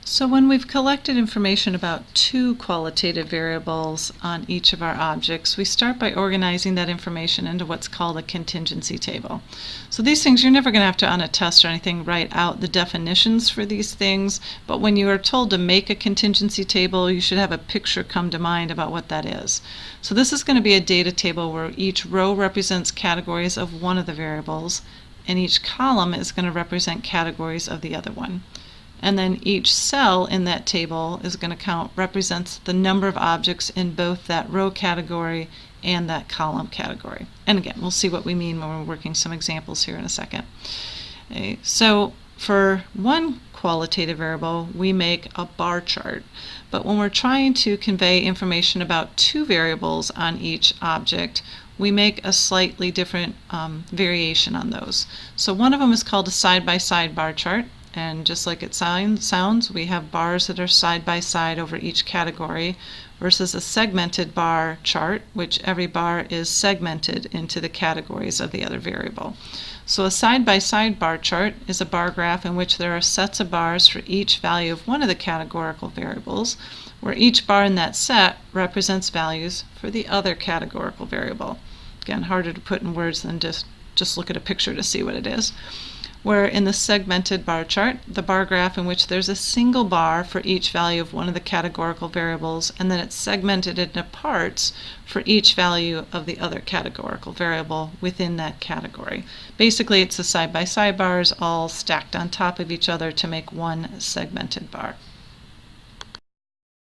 So when we've collected information about two qualitative variables on each of our objects, we start by organizing that information into what's called a contingency table. So these things, you're never going to have to, on a test or anything, write out the definitions for these things, but when you are told to make a contingency table, you should have a picture come to mind about what that is. So this is going to be a data table where each row represents categories of one of the variables, and each column is going to represent categories of the other one. And then each cell in that table is going to represents the number of objects in both that row category and that column category. And again, we'll see what we mean when we're working some examples here in a second. Okay, so for one qualitative variable, we make a bar chart. But when we're trying to convey information about two variables on each object, we make a slightly different variation on those. So one of them is called a side-by-side bar chart. And just like it sounds, we have bars that are side by side over each category versus a segmented bar chart, which every bar is segmented into the categories of the other variable. So a side-by-side bar chart is a bar graph in which there are sets of bars for each value of one of the categorical variables, where each bar in that set represents values for the other categorical variable. Again, harder to put in words than just look at a picture to see what it is. Where in the segmented bar chart, the bar graph in which there's a single bar for each value of one of the categorical variables, and then it's segmented into parts for each value of the other categorical variable within that category. Basically, it's the side-by-side bars all stacked on top of each other to make one segmented bar.